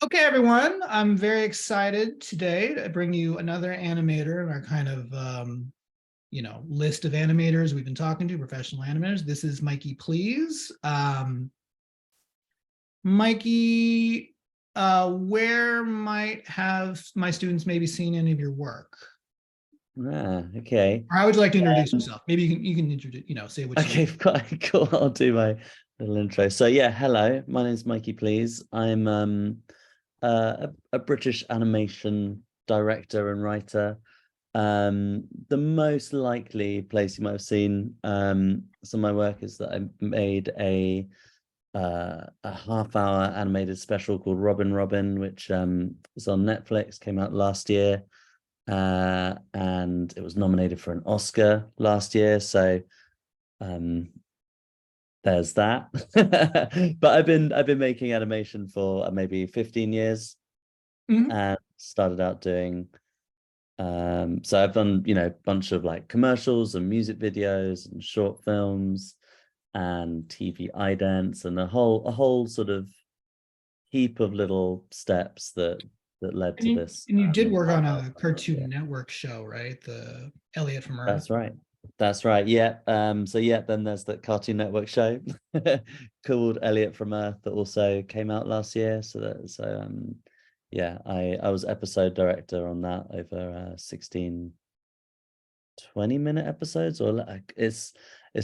Okay, everyone, I'm very excited today to bring you another animator in our kind of, list of animators we've been talking to, professional animators. This is Mikey Please. Mikey, where might have my students maybe seen any of your work? Okay. Or how would you like to introduce yourself? Maybe you can introduce, say what you Okay, fine, cool. I'll do my little intro. So yeah, hello. My name's Mikey Please. I'm a British animation director and writer. The most likely place you might have seen some of my work is that I made a half-hour animated special called Robin, which is on Netflix, came out last year. And it was nominated for an Oscar last year. So there's that. But I've been making animation for maybe 15 years Mhm. and started out doing so I've done, a bunch of like commercials and music videos and short films and TV idents and a whole sort of heap of little steps that led And to you this and you did work on half-hour a idea. Cartoon Network show, right? The Elliot from Earth. That's right. That's right. Yeah. So yeah, then there's that Cartoon Network show called Elliot from Earth that also came out last year. Yeah, I was episode director on that over 16 20-minute episodes, or like it's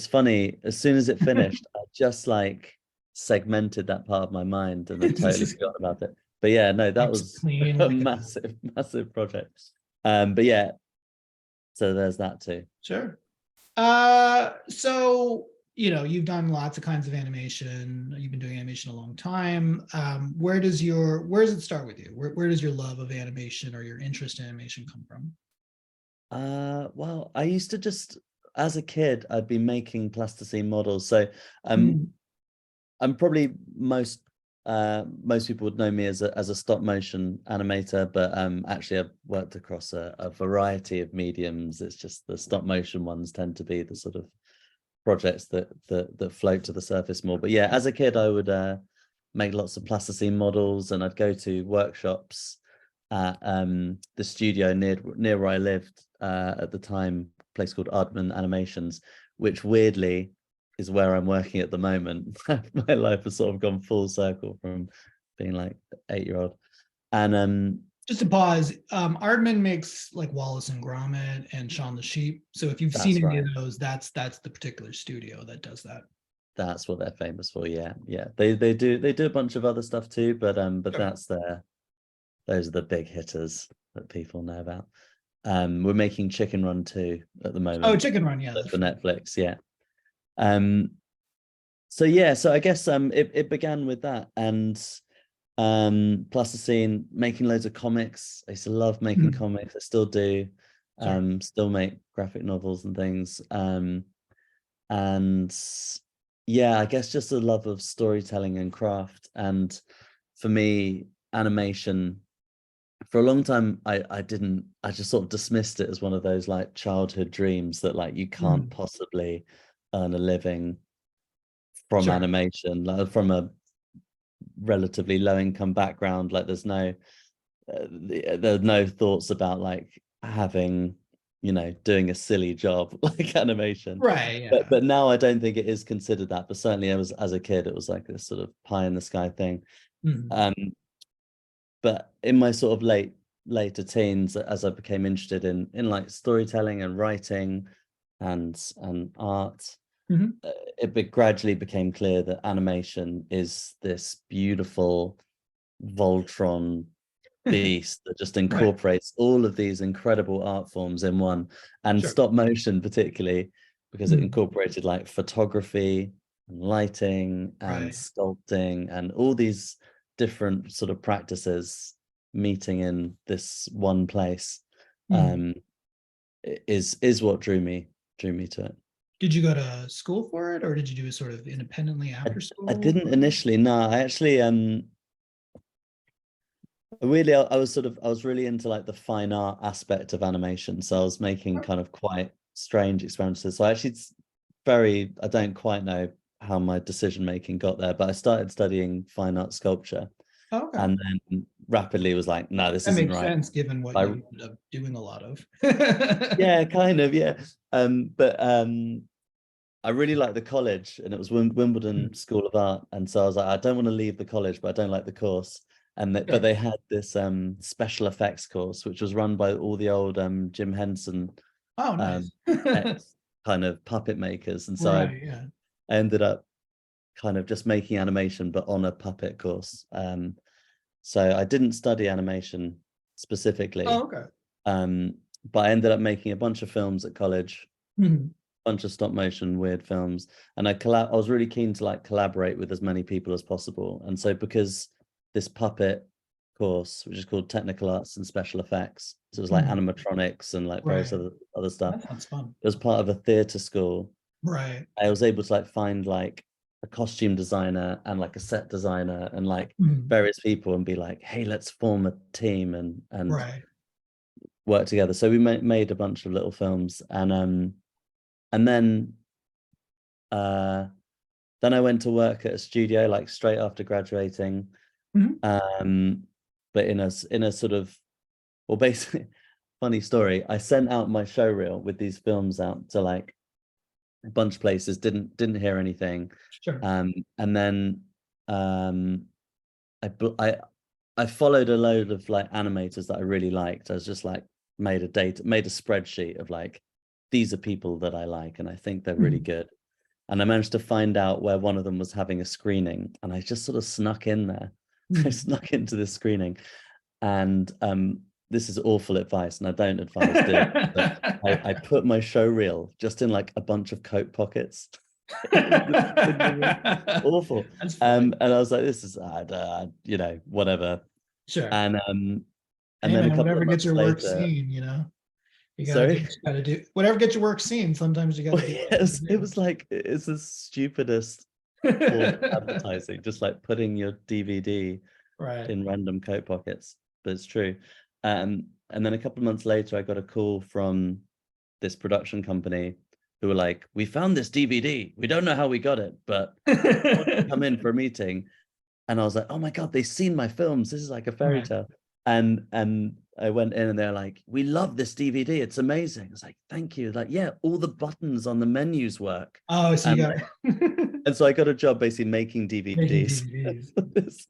funny, as soon as it finished, I just like segmented that part of my mind and had This totally is forgotten about it. But yeah, no, that was clean, a like a massive project. But yeah, so there's that too. sure. So you've done lots of kinds of animation. You've been doing animation a long time. Where does it start with you? Where does your love of animation or your interest in animation come from? Well, I used to just, as a kid, I'd be making plasticine models. So Mm, I'm probably most people would know me as a stop motion animator, but actually I've worked across a variety of mediums. It's just the stop motion ones tend to be the sort of projects that float to the surface more. But yeah, as a kid, I would make lots of plasticine models, and I'd go to workshops at the studio near where I lived at the time, a place called Aardman Animations, which weirdly is where I'm working at the moment. My life has sort of gone full circle from being like 8-year-old. And just to pause, Aardman makes like Wallace and Gromit and Shaun the Sheep. So if you've seen that's any of right. those, that's the particular studio that does that. That's what they're famous for. Yeah, yeah. They do a bunch of other stuff too, but Sure. those are the big hitters that people know about. We're making Chicken Run 2 at the Oh, moment Chicken Run, yeah, that's for right. Netflix. Yeah. Um, so yeah, so I guess it began with that, and plasticine, making loads of comics. I used to love making Hmm, comics. I still do. sure. Still make graphic novels and things. And yeah, I guess just a love of storytelling and craft. And for me, animation, for a long time, I just sort of dismissed it as one of those like childhood dreams that like you can't Hmm, possibly earn a living from sure. animation, like from a relatively low income background. Like there's no thoughts about like having, doing a silly job like animation. Right, But yeah. but now I don't think it is considered that. But certainly I was, as a kid, it was like this sort of pie in the sky thing. Hmm, Um, but in my sort of later teens, as I became interested in like storytelling and writing and art, hmm. it gradually became clear that animation is this beautiful Voltron beast that just Right, incorporates all of these incredible art forms in one, and sure. stop motion particularly, because it Hmm, incorporated like photography and lighting and right. sculpting and all these different sort of practices meeting in this one place. Hmm. um is what drew me to it. Did you go to school for it, or did you do it sort of independently I, after I school? didn't initially, no. I actually really, I was really into like the fine art aspect of animation. So I was making kind of quite strange experiences. So actually it's I don't quite know how my decision making got there, but I started studying fine art sculpture. Okay. And then rapidly was like, no, this That isn't makes right. sense given what I, you ended up doing a lot of. yeah, kind of, yeah. But I really liked the college, and it was Wimbledon School of Art, and so I was like, I don't want to leave the college, but I don't like the course. And but Sure. they had this special effects course, which was run by all the old Jim Henson Oh, nice. ex kind of puppet makers, and so Right, yeah. I ended up kind of just making animation, but on a puppet course. So I didn't study animation specifically, Oh, okay. but I ended up making a bunch of films at college, Mhm. bunch of stop motion weird films, and I was really keen to like collaborate with as many people as possible. And so because this puppet course, which is called Technical Arts and Special Effects, so it was like Mhm. animatronics and like various Right. other stuff. That sounds fun. It was part of a theater school. Right. I was able to like find like a costume designer and like a set designer and like Mhm. various people and be like, hey, let's form a team and Right. work together. So we made a bunch of little films, and uh then I went to work at a studio like straight after graduating. Mhm. But in a sort of, well, basically, funny story. I sent out my show reel with these films out to like a bunch of places, didn't hear anything. Sure. And then um I I followed a load of like animators that I really liked. I was just like made a spreadsheet of like, these are people that I like and I think they're really Mhm. good. And I managed to find out where one of them was having a screening, and I just sort of snuck in there. I Mhm. snuck into this screening, and this is awful advice, and I don't advise doing it, but I put my show reel just in like a bunch of coat pockets in the room. Awful. That's funny. And I was like, this is whatever. Sure. And Hey then a man, couple whatever of gets months your work later, seen, you know. You gotta do sorry. what you gotta do. Whatever gets your work seen, sometimes you gotta do what you It gotta was like it's the stupidest form of do. advertising, just like putting your DVD Right. in random coat pockets, but it's true. And then a couple of months later, I got a call from this production company who were like, we found this DVD. We don't know how we got it, but why don't you come in for a meeting? And I was like, oh my God, they've seen my films. This is like a fairy Right. tale. And I went in and they're like, we love this DVD. It's amazing. I was like, thank you. Like, yeah, all the buttons on the menus work. Oh, so you And got and so I got a job basically making making DVDs DVDs.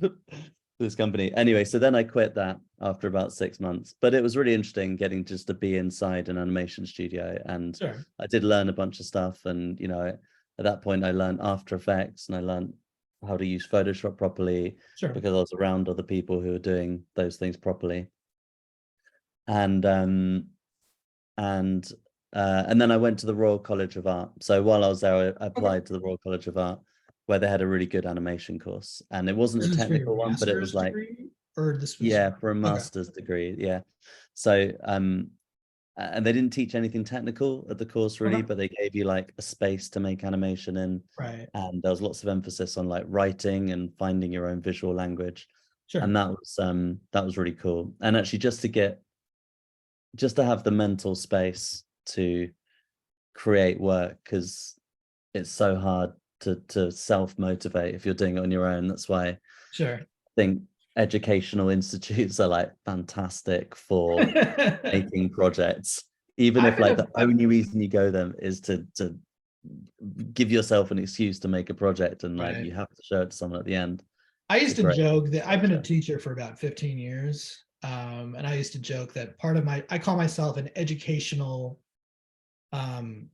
for this company. Anyway, so then I quit that after about 6 months. But it was really interesting getting just to be inside an animation studio. And Sure. I did learn a bunch of stuff. And, at that point, I learned After Effects and I learned how to use Photoshop properly Sure. because I was around other people who were doing those things properly. And and and then I went to the Royal College of Art. So while I was there, I Okay. applied to the Royal College of Art, where they had a really good animation course, and it wasn't This a is for your technical one, but it was master's like, degree, or this was yeah, for a okay. master's degree, yeah. So and they didn't teach anything technical at the course really, Okay. but they gave you like a space to make animation in, Right. and there was lots of emphasis on like writing and finding your own visual language, Sure. and that was really cool. And actually, just to have the mental space to create work, because it's so hard to self-motivate if you're doing it on your own. That's why I Sure. think educational institutes are like fantastic for making projects, even if like the only reason you go them is to give yourself an excuse to make a project, and like Right. you have to show it to someone at the end. I It's a used to great joke that I've been a culture. teacher for about 15 years. And I used to joke that part of I call myself an educational um,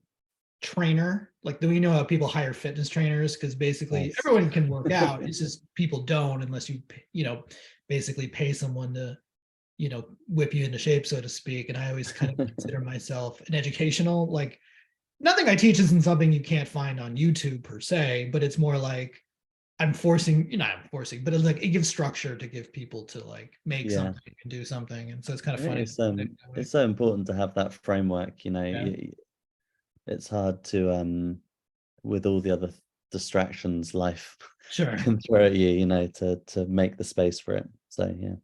trainer. Like, do you know how people hire fitness trainers? Because basically Nice. everyone can work out. It's just people don't unless basically pay someone to, whip you into shape, so to speak. And I always kind of consider myself an educational, like, nothing I teach isn't something you can't find on YouTube per se, but it's more like I'm forcing, I'm forcing, but it's like it gives structure to give people to like make Yeah, something and do something. And so it's kind I of think funny. it's so important to have that framework. Yeah. It's hard to with all the other distractions life Sure. can throw at you, to make the space for it. So yeah.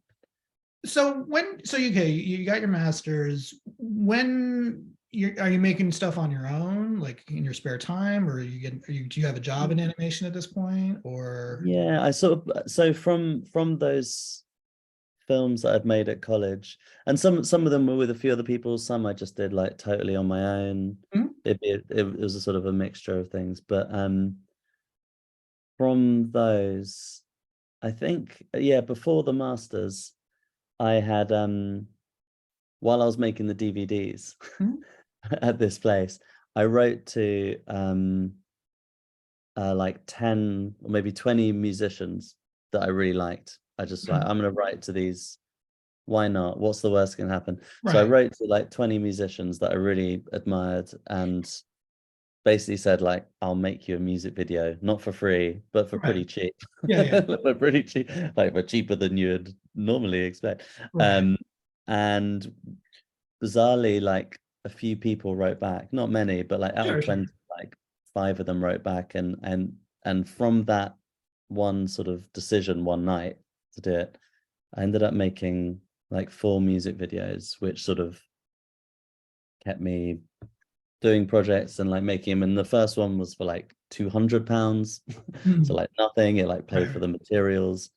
So okay, you got your master's. When are you making stuff on your own, like in your spare time, or do you have a job in animation at this point, or? Yeah, I sort of, so from those films that I'd made at college, and some of them were with a few other people, some I just did like totally on my own. Mhm. It was a sort of a mixture of things, but from those, I think, yeah, before the masters, I had while I was making the DVDs Mhm. at this place, I wrote to like 10 or maybe 20 musicians that I really liked. I just like, Mhm. I'm gonna write to these. Why not? What's the worst can happen? So I Right. wrote to like 20 musicians that I really admired and basically said like, I'll make you a music video, not for free, but for Right. pretty cheap. Yeah. Yeah. For pretty cheap, like for cheaper than you would normally expect. Right. And bizarrely, like a few people wrote back, not many, but like out of Sure. 20, Sure. like 5 of them wrote back, and from that one sort of decision one night to do it, I ended up making like 4 music videos, which sort of kept me doing projects and like making them. And the first one was for like £200, so Mhm. like nothing. It like paid Right. for Right. the materials,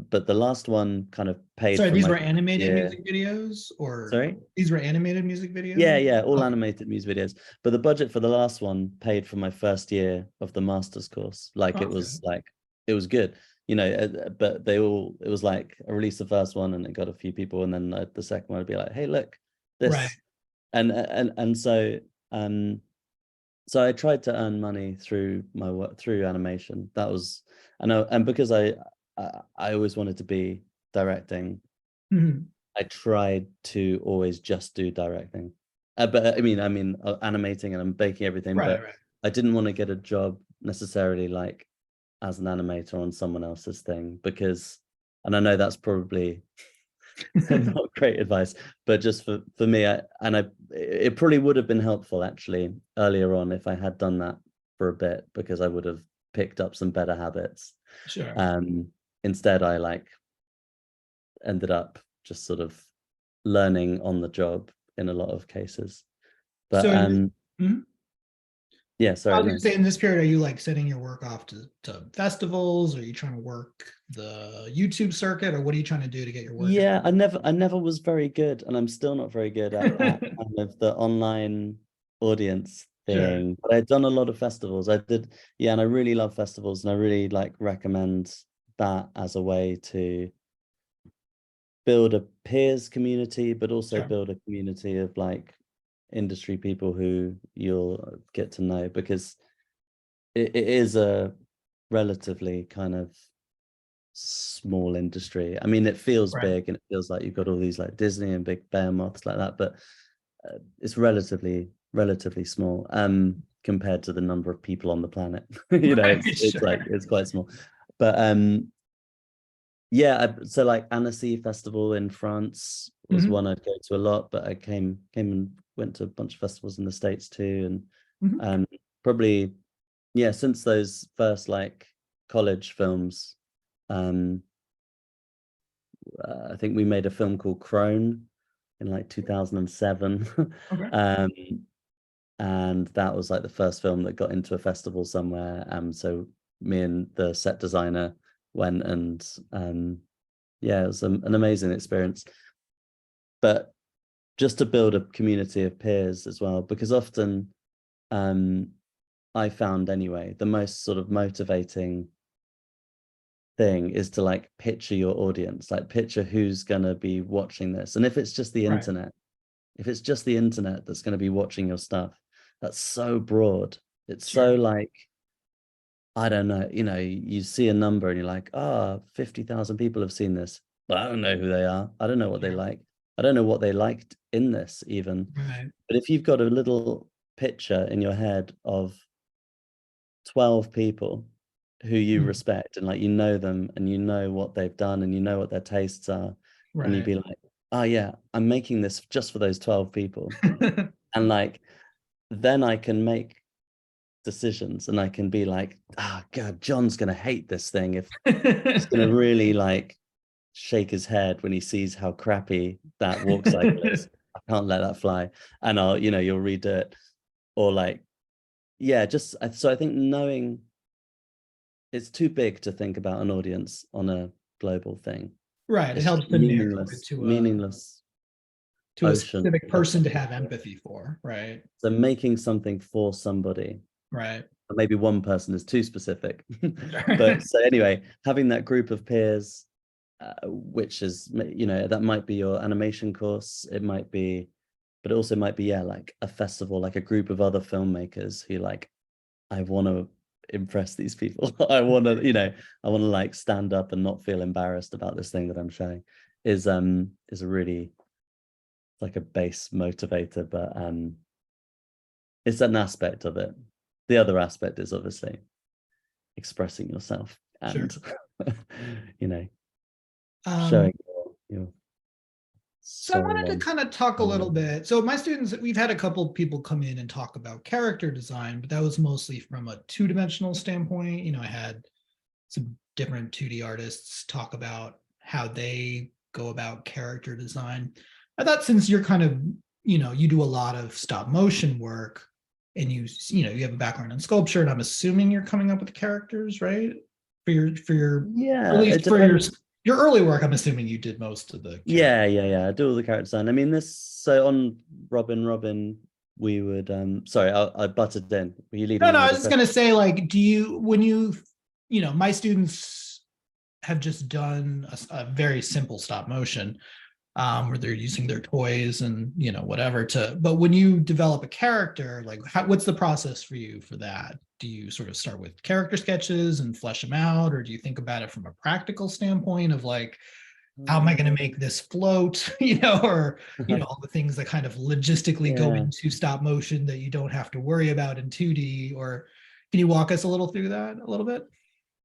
but the last one kind of paid Sorry, for these my were animated year. music videos, or Sorry. these were animated music Yeah, videos? yeah, all Okay. animated music videos. But the budget for the last one paid for my first year of the master's course. Like Okay. it was good, but it was like I released the first one and it got a few people, and then the second one would be like, hey, look, Right. this, and um, so I tried to earn money through my work through animation. That was, and because I always wanted to be directing, Mhm. I tried to always just do directing. But animating and I'm baking everything, Right. but Right. I didn't want to get a job necessarily like as an animator on someone else's thing because, and I know that's probably not great advice, but just for me, it probably would have been helpful actually earlier on if I had done that for a bit because I would have picked up some better habits. Sure. Um, Instead, I like ended up just sort of learning on the job in a lot of cases. But So, mhm. yeah, I sorry, was gonna no. say, in this period, are you like sending your work off to festivals? Are you trying to work the YouTube circuit, or what are you trying to do to get your work out? Yeah, I never was very good, and I'm still not very good at kind of the online audience Sure. thing. But I've done a lot of festivals. I did, yeah, and I really love festivals, and I really like recommend that as a way to build a peers community, but also Sure. build a community of like industry people who you'll get to know because it is a relatively kind of small industry. I mean, it feels Right. big and it feels like you've got all these like Disney and big behemoths like that, but it's relatively small compared to the number of people on the planet. Right. It's like Sure. it's quite small. But yeah, so like Annecy Festival in France was Mhm. one I'd go to a lot, but I came and went to a bunch of festivals in the States too, and Mhm. probably yeah, since those first like college films, um, I think we made a film called Crone in like 2007. Okay. um, and that was like the first film that got into a festival somewhere. So me and the set designer went and yeah, it was an amazing experience. But just to build a community of peers as well, because often um, I found anyway, the most sort of motivating thing is to like picture your audience, like picture who's going to be watching this. And if it's just the Right. internet, if it's just the internet that's going to be watching your stuff, that's so broad. It's Sure. so like, I don't know, you see a number and you're like, 50,000 people have seen this, but I don't know who they are. I don't know what they Sure. like. I don't know what they liked in this even. Right. But if you've got a little picture in your head of 12 people who you Mhm. respect and like you know them and you know what they've done and you know what their tastes are, and you'd Right. be like, oh yeah, I'm making this just for those 12 people. And like then I can make decisions and I can be like, God, John's gonna hate this thing if he's gonna really like shake his head when he sees how crappy that walk cycle is. I can't let that fly. And I'll, you'll redo it. Or like, yeah, so I think knowing it's too big to think about an audience on a global thing. Right. It It's just helps to narrow it meaningless to a ocean specific of person to have people. empathy for, right? So making something for somebody, Right. maybe one person is too specific. But so anyway, having that group of peers, which is, that might be your animation course, it might be, but it also might be, yeah, like a festival, like a group of other filmmakers who like, I want to impress these people. I want to, like stand up and not feel embarrassed about this thing that I'm showing is a really like a base motivator, but it's an aspect of it. The other aspect is obviously expressing yourself and Um, showing your so I soul wanted to on. kind of talk a little bit. So my students, we've had a couple of people come in and talk about character design, but that was mostly from a two-dimensional standpoint. I had some different 2D artists talk about how they go about character design. I thought since you're kind of, you do a lot of stop motion work and you have a background in sculpture, and I'm assuming you're coming up with characters, right? For your at Yeah, it least for depends. your early work, I'm assuming you did most of the character. Yeah. I do all the character design. I mean, so on Robin, we would sorry, I butted in. Were you leading No, in I with was a just question? gonna say, like, do you when my students have just done a very simple stop motion, where they're using their toys and whatever but when you develop a character, like what's the process for you for that? Do you sort of start with character sketches and flesh them out, or do you think about it from a practical standpoint of like, how am I going to make this float, or all the things that kind of logistically go Yeah. into stop motion that you don't have to worry about in 2D? Or can you walk us a little through that a little bit?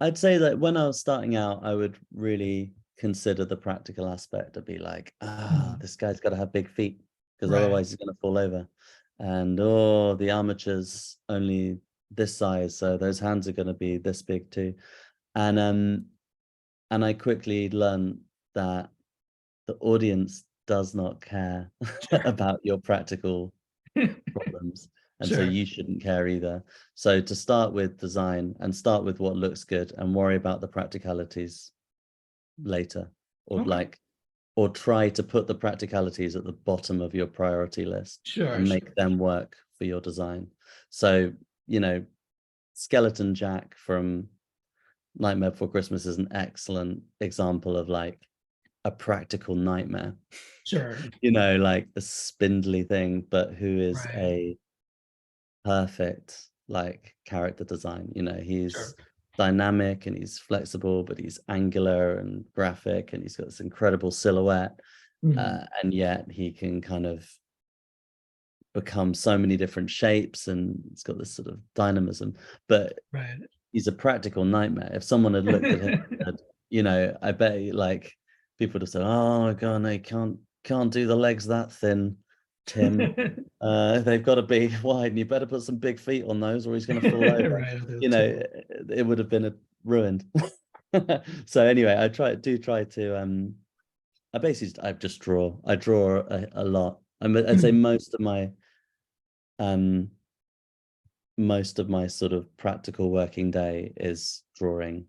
I'd say that when I was starting out, I would really consider the practical aspect to be like, this guy's got to have big feet because Right. otherwise he's going to fall over. And the armature's only this size, so those hands are going to be this big too. And I quickly learned that the audience does not care Sure. about your practical problems. And so Sure. you shouldn't care either. So to start with design and start with what looks good and worry about the practicalities later, Okay. or try to put the practicalities at the bottom of your priority list Sure. and make them work for your design. So, Skeleton Jack from Nightmare Before Christmas is an excellent example of like a practical nightmare. Sure. Like a spindly thing, but who is Right. a perfect like character design. He's Sure. dynamic and he's flexible, but he's angular and graphic and he's got this incredible silhouette. And yet he can kind of become so many different shapes and it's got this sort of dynamism, but Right. he's a practical nightmare. If someone had looked at him and said, I bet like people would have said, oh god, no, can't do the legs that thin, Tim. They've got to be wide and you better put some big feet on those or he's going to fall over. Right. It would have been ruined. So anyway, I try to I just draw. I draw a lot. I'd say most of my sort of practical working day is drawing,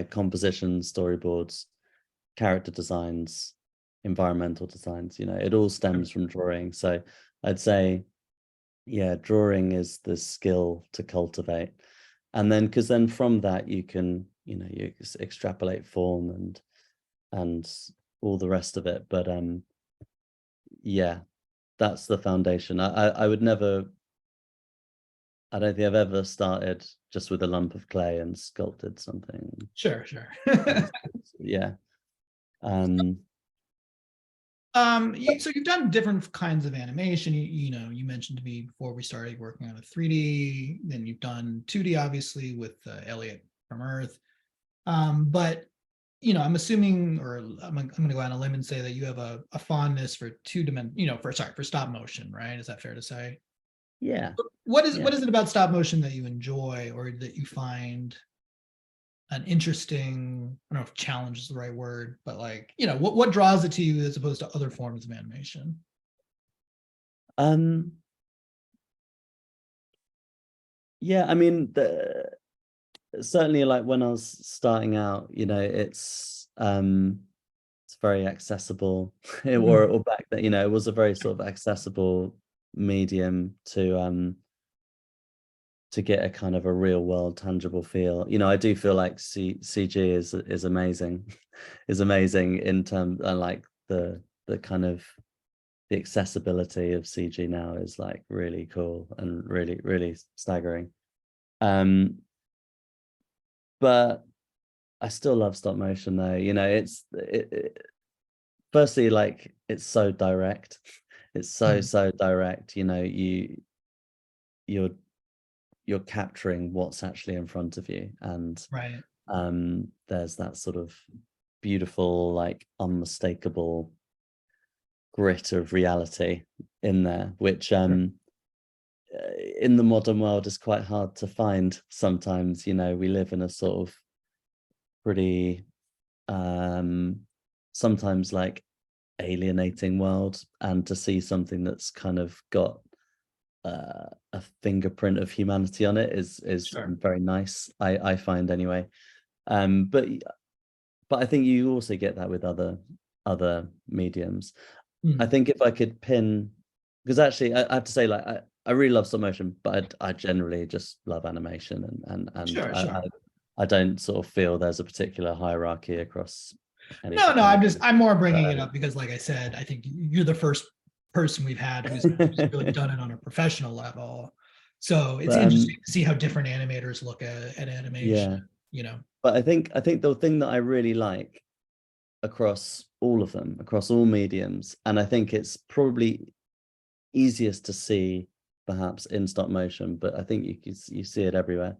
compositions, storyboards, character designs, environmental designs. It all stems from drawing. So I'd say, yeah, drawing is the skill to cultivate. And then, because then from that you can, you extrapolate form and all the rest of it. But yeah, that's the foundation. I would never, I don't think I've ever started just with a lump of clay and sculpted something. Sure. Yeah. So you've done different kinds of animation. You mentioned to me before we started working on a 3D, then you've done 2D, obviously, with Elliot from Earth. But I'm assuming, or I'm going to go on a limb and say that you have a fondness for for stop motion, right? Is that fair to say? Yeah. What is it about stop motion that you enjoy or that you find an interesting, I don't know if challenge is the right word, but like, you know, what draws it to you as opposed to other forms of animation? Um, yeah, I mean, certainly like when I was starting out, you know, it's very accessible. Or back then, you know, it was a very sort of accessible medium to get a kind of a real world tangible feel. You know, I do feel like CG is amazing, is amazing in terms, and like the kind of the accessibility of CG now is like really cool and really, really staggering. But I still love stop motion though. You know, firstly, like it's so direct. It's so direct. You know, you're you're capturing what's actually in front of you, and Right. there's that sort of beautiful, like unmistakable grit of reality in there, which in the modern world is quite hard to find sometimes. You know, we live in a sort of pretty sometimes like alienating world, and to see something that's kind of got a fingerprint of humanity on it is Sure. very nice, I find anyway. But I think you also get that with other mediums. I Mhm. think if I could pin, because actually I have to say, like I really love stop motion, but I generally just love animation, and Sure, sure. I don't sort of feel there's a particular hierarchy across No, any. I'm more bringing it But, up because, like I said, I think you're the first person we've had who's really done it on a professional level. So it's but interesting to see how different animators look at animation, yeah, you know. but I think the thing that I really like across all of them, across all mediums, and I think it's probably easiest to see perhaps in stop motion, but I think you see it everywhere,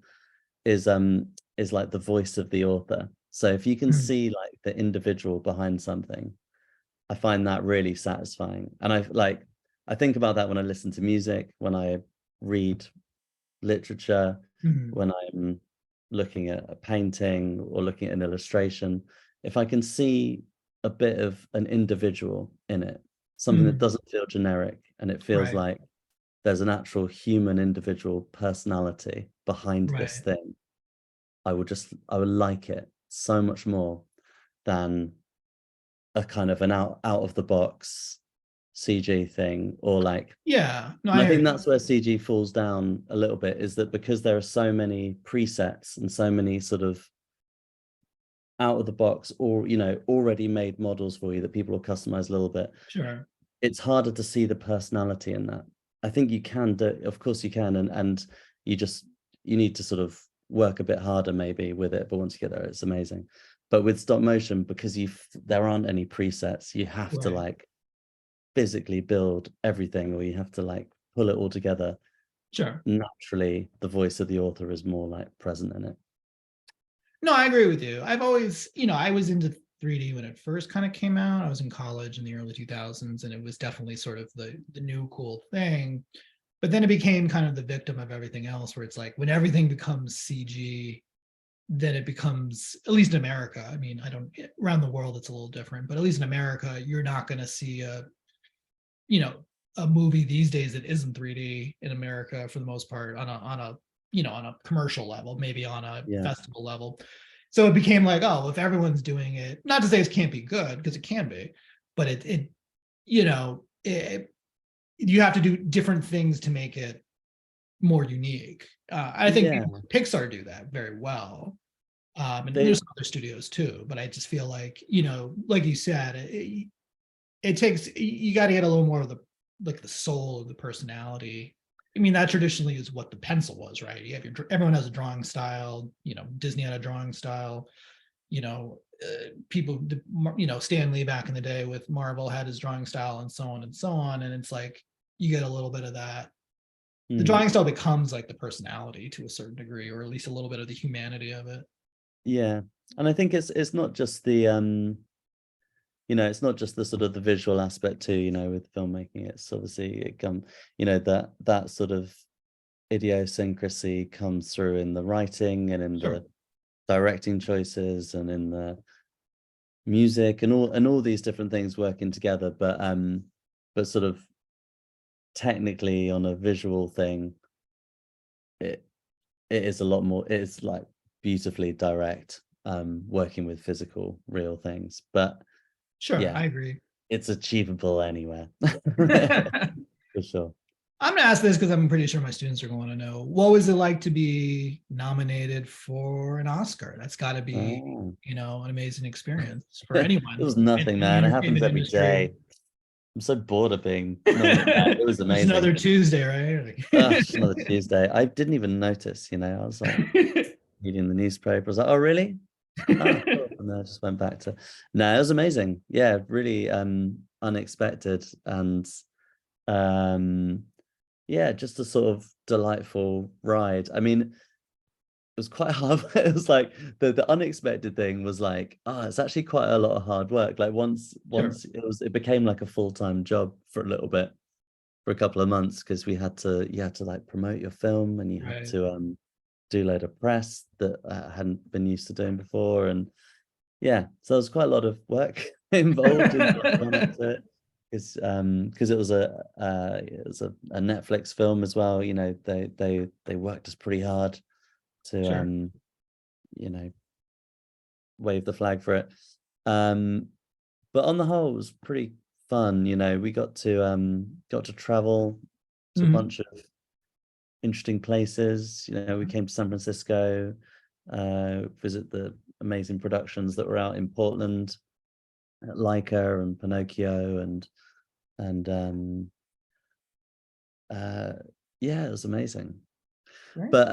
is like the voice of the author. So if you can Mm. see like the individual behind something, I find that really satisfying. And I think about that when I listen to music, when I read literature, Mhm. when I'm looking at a painting or looking at an illustration. If I can see a bit of an individual in it, something that Mhm. doesn't feel generic, and it feels Right, like there's an actual human individual personality behind this right. thing, I would like it so much more than a kind of an out of the box CG thing, or like, Yeah, no, and I I hear think you. that's where CG falls down a little bit, is that because there are so many presets and so many sort of out of the box, or, you know, already made models for you that people will customize a little bit, Sure. it's harder to see the personality in that. I think you can do, of course you can, and you just, you need to sort of work a bit harder maybe with it, but once you get there, it's amazing. But with stop motion, because there aren't any presets, you have to Right. like physically build everything, or you have to like pull it all together. Sure. Naturally, the voice of the author is more like present in it. No, I agree with you. I've always, you know, I was into 3D when it first kind of came out. I was in college in the early 2000s, and it was definitely sort of the new cool thing. But then it became kind of the victim of everything else, where it's like when everything becomes CG, then it becomes, at least in America. I mean, I don't, around the world it's a little different, but at least in America, you're not going to see you know, a movie these days that isn't 3D in America for the most part on a you know, on a commercial level, maybe on a Yeah, festival level. So it became like, oh, if everyone's doing it, not to say it can't be good, because it can be, but it you know, you have to do different things to make it more unique. I think yeah, Pixar do that very well. And they there's other studios too, but I just feel like, you know, like you said, it takes, you got to get a little more of the, like the soul of the personality. I mean, that traditionally is what the pencil was, right? You have everyone has a drawing style. You know, Disney had a drawing style. You know, people, you know, Stan Lee back in the day with Marvel had his drawing style, and so on and so on. And it's like you get a little bit of that. The mm, drawing style becomes like the personality to a certain degree, or at least a little bit of the humanity of it. yeah. And I think it's not just the you know, it's not just the sort of the visual aspect too, you know, with filmmaking. It's obviously you know, that sort of idiosyncrasy comes through in the writing and in Sure. directing choices and in the music and all these different things working together, but sort of technically on a visual thing, it is a lot more, it's like beautifully direct, working with physical real things, but Sure, yeah, I agree. it's achievable anywhere. For sure. I'm gonna ask this because I'm pretty sure my students are going to know. What was it like to be nominated for an Oscar? That's got to be, Oh. an amazing experience for It anyone was in nothing, the man. It happens entertainment every industry. day. I'm so bored of being nominated. It was It's amazing. another Tuesday, Just another Tuesday. I didn't even notice, I was like right? reading the newspaper. I was like, oh, really? Oh, cool. And then I just went back to, no, it was amazing. Yeah, really unexpected. And yeah, just a sort of delightful ride. I mean, it was quite hard. It was like the unexpected thing was like, oh, it's actually quite a lot of hard work. Like once Sure. it became like a full-time job for a little bit, for a couple of months, because you had to like promote your film, and you had Right. to do a load of press that I hadn't been used to doing before. And yeah, so there's quite a lot of work involved in what's gone up to it, because it was a Netflix film as well. They worked us pretty hard to Sure. you know wave the flag for it. But on the whole, it was pretty fun. We got to travel to a Mhm. bunch of interesting places. We came to San Francisco, visit the amazing productions that were out in Portland, at Laika and Pinocchio, and yeah, it was amazing. Right. But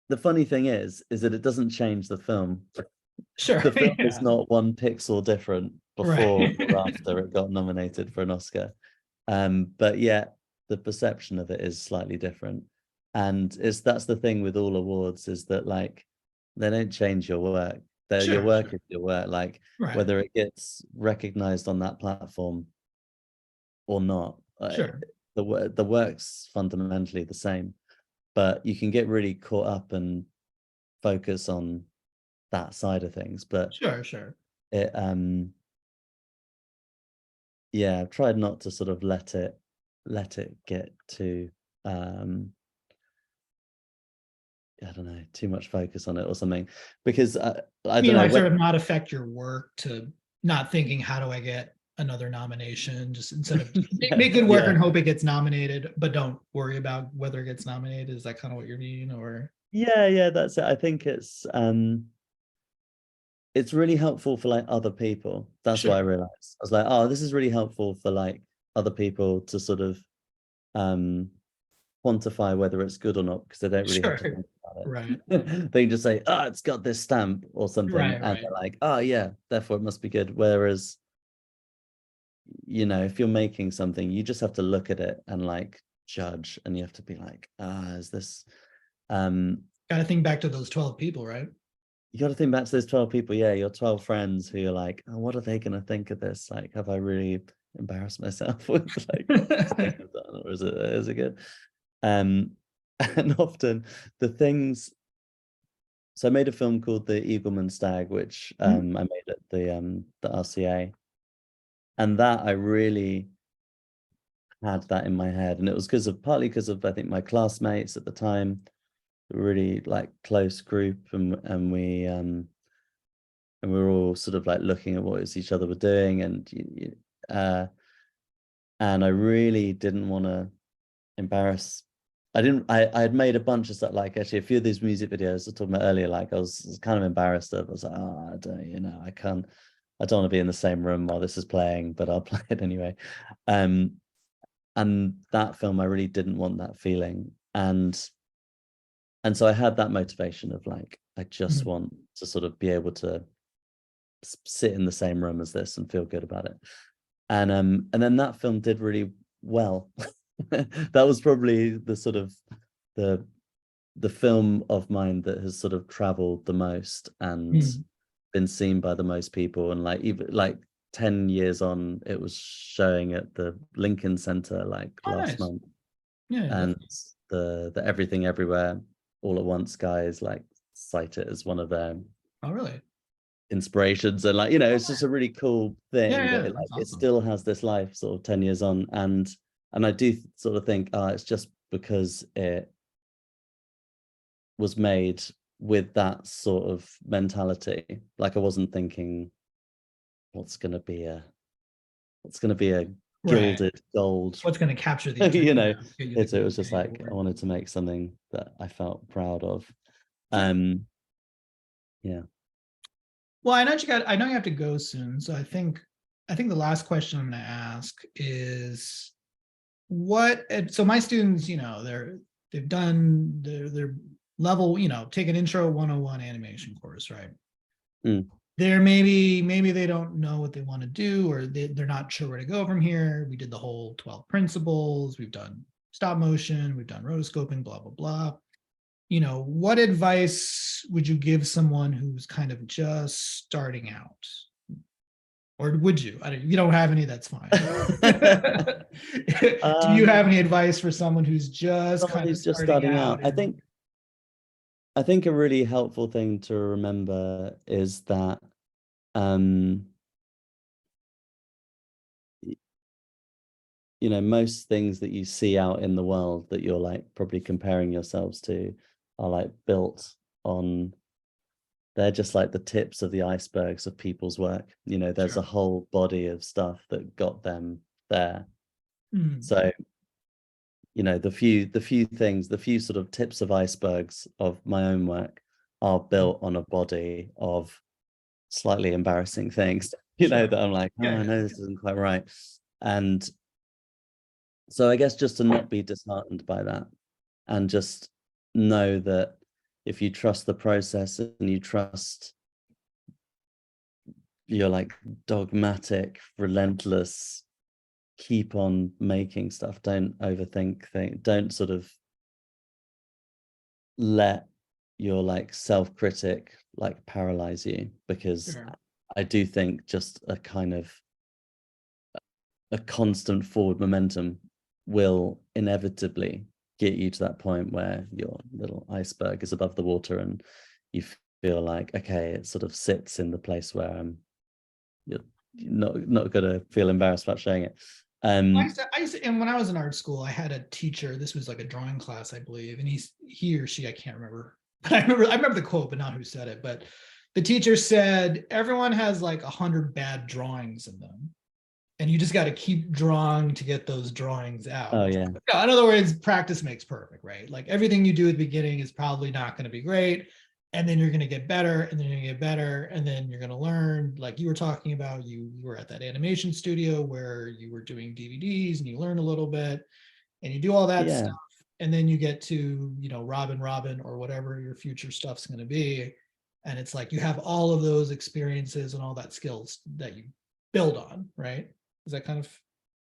the funny thing is that it doesn't change the film. Sure. The film is Yeah. not one pixel different before Right. or after it got nominated for an Oscar. But yeah, the perception of it is slightly different. And that's the thing with all awards, is that like they don't change your work. Your Sure. work Sure. is your work. Like Right. whether it gets recognized on that platform or not, Sure. the work's fundamentally the same. But you can get really caught up and focus on that side of things. But Sure. Sure. it yeah, I've tried not to sort of let it get to I don't know, too much focus on it or something, because I You don't mean know like when. sort of not affect your work to not thinking, how do I get another nomination? Just instead of Yeah, make good work yeah, and hope it gets nominated, but don't worry about whether it gets nominated. Is that kind of what you're meaning? Or yeah, that's it. I think it's really helpful for like other people. That's what I sure. realized. I was like, oh, this is really helpful for like other people to sort of um quantify whether it's good or not, because they don't really have to Sure. think about Right. it. They can just say, oh, it's got this stamp or something, Right. and Right. they're like, oh yeah, therefore it must be good. Whereas, if you're making something, you just have to look at it and like judge, and you have to be like, is this Got to think back to those 12 people, right? you got to think back to those 12 people, yeah, your 12 friends who are like, oh, what are they going to think of this? Like, have I really embarrassed myself with like this thing I've done, or is it good? um and often the things, so I made a film called The Eagleman Stag, which I Mhm. made at the RCA, and that I really had that in my head, and it was partly because of I think my classmates at the time, really like close group, and we were all sort of like looking at what each other were doing, uh, and I really didn't want to embarrass. I had made a bunch of stuff, like actually a few of these music videos I was talking about earlier, like I was kind of embarrassed of. I was like, oh, I don't want to be in the same room while this is playing, but I'll play it anyway. Um, and that film, I really didn't want that feeling. And so I had that motivation of like, I just Mhm. want to sort of be able to sit in the same room as this and feel good about it. And then that film did really well. That was probably the sort of the film of mine that has sort of traveled the most and Mhm. been seen by the most people. And like even like 10 years on, it was showing at the Lincoln Center like Oh, last nice. month. Yeah, And definitely. the Everything Everywhere All at Once guys like cite it as one of their Oh, really? inspirations. And like, you know, it's just a really cool thing Yeah, that yeah, it, like, that's it awesome. still has this life sort of 10 years on. And I do sort of think, it's just because it was made with that sort of mentality. Like I wasn't thinking, what's going to be a Right. gilded gold, What's going to capture the attention? you know. Get you the It was just get you like I bored. wanted to make something that I felt proud of. Yeah. Yeah. Well, I know you have to go soon, so I think the last question I'm going to ask is so my students, you know, they've done their level, you know, take an intro 101 animation course, right? Mm. They're maybe they don't know what they want to do, or they're not sure where to go from here. We did the whole 12 principles, we've done stop motion, we've done rotoscoping, blah, blah, blah. You know, what advice would you give someone who's kind of just starting out? Or would you? You don't have any, that's fine. Do you have any advice for someone who's just Someone kind of who's just starting starting out? out, I think a really helpful thing to remember is that you know, most things that you see out in the world that you're like probably comparing yourselves to are like built on, they're just like the tips of the icebergs of people's work. You know, there's a whole body of stuff that got them there. So, you know, the few things, the few sort of tips of icebergs of my own work are built on a body of slightly embarrassing things, you know, that I'm like, I know this isn't quite right. And so I guess just to not be disheartened by that, and just know that if you trust the process and you trust your like dogmatic, relentless, keep on making stuff, don't overthink things, don't sort of let your like self-critic like paralyze you, because I do think just a kind of a constant forward momentum will inevitably get you to that point where your little iceberg is above the water and you feel like, okay, it sort of sits in the place where you're not gonna feel embarrassed about showing it. I used to, and when I was in art school, I had a teacher. This was like a drawing class, I believe, and he or she, I can't remember, but I remember the quote, but not who said it. But the teacher said, everyone has like 100 bad drawings in them, and you just got to keep drawing to get those drawings out. Oh yeah. In other words, practice makes perfect, right? Like everything you do at the beginning is probably not going to be great, and then you're going to get better, and then you're going to get better, and then you're going to learn. Like you were talking about, you were at that animation studio where you were doing DVDs and you learn a little bit and you do all that stuff, and then you get to, you know, Robin or whatever your future stuff's going to be, and it's like you have all of those experiences and all that skills that you build on, right? Is that kind of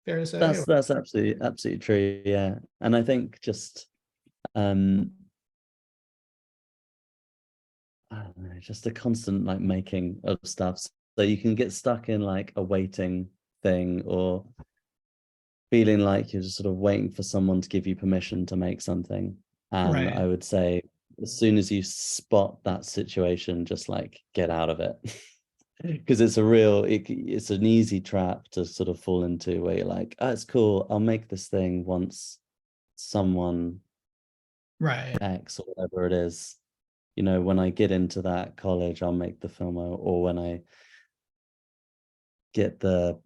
fair to say? That's absolutely true. Yeah. And I think just I don't know, just a constant like making of stuff, so you can get stuck in like a waiting thing, or feeling like you're just sort of waiting for someone to give you permission to make something. And I would say as soon as you spot that situation, just like get out of it. Because it's it's an easy trap to sort of fall into, where you're like, oh, it's cool, I'll make this thing once someone X or whatever it is, you know, when I get into that college, I'll make the film, or when I get the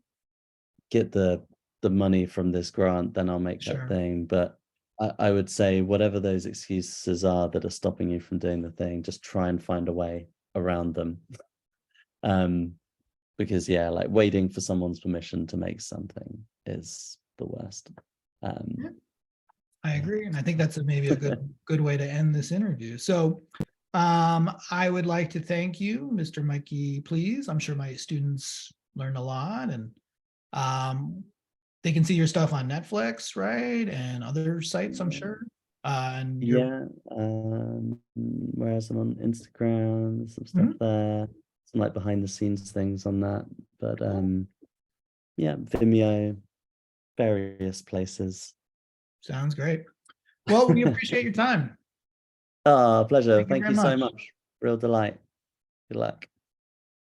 money from this grant, then I'll make that thing. But I would say whatever those excuses are that are stopping you from doing the thing, just try and find a way around them. Because yeah, like waiting for someone's permission to make something is the worst. I agree, and I think that's maybe a good way to end this interview. So I would like to thank you, Mr. Mikey Please. I'm sure my students learned a lot, and they can see your stuff on Netflix, right, and other sites, I'm sure. And Whereas I'm on Instagram, some stuff there, some like behind the scenes things on that. But yeah, Vimeo, various places. Sounds great. Well, we appreciate your time. Pleasure. Thank you so much. Real delight. Good luck.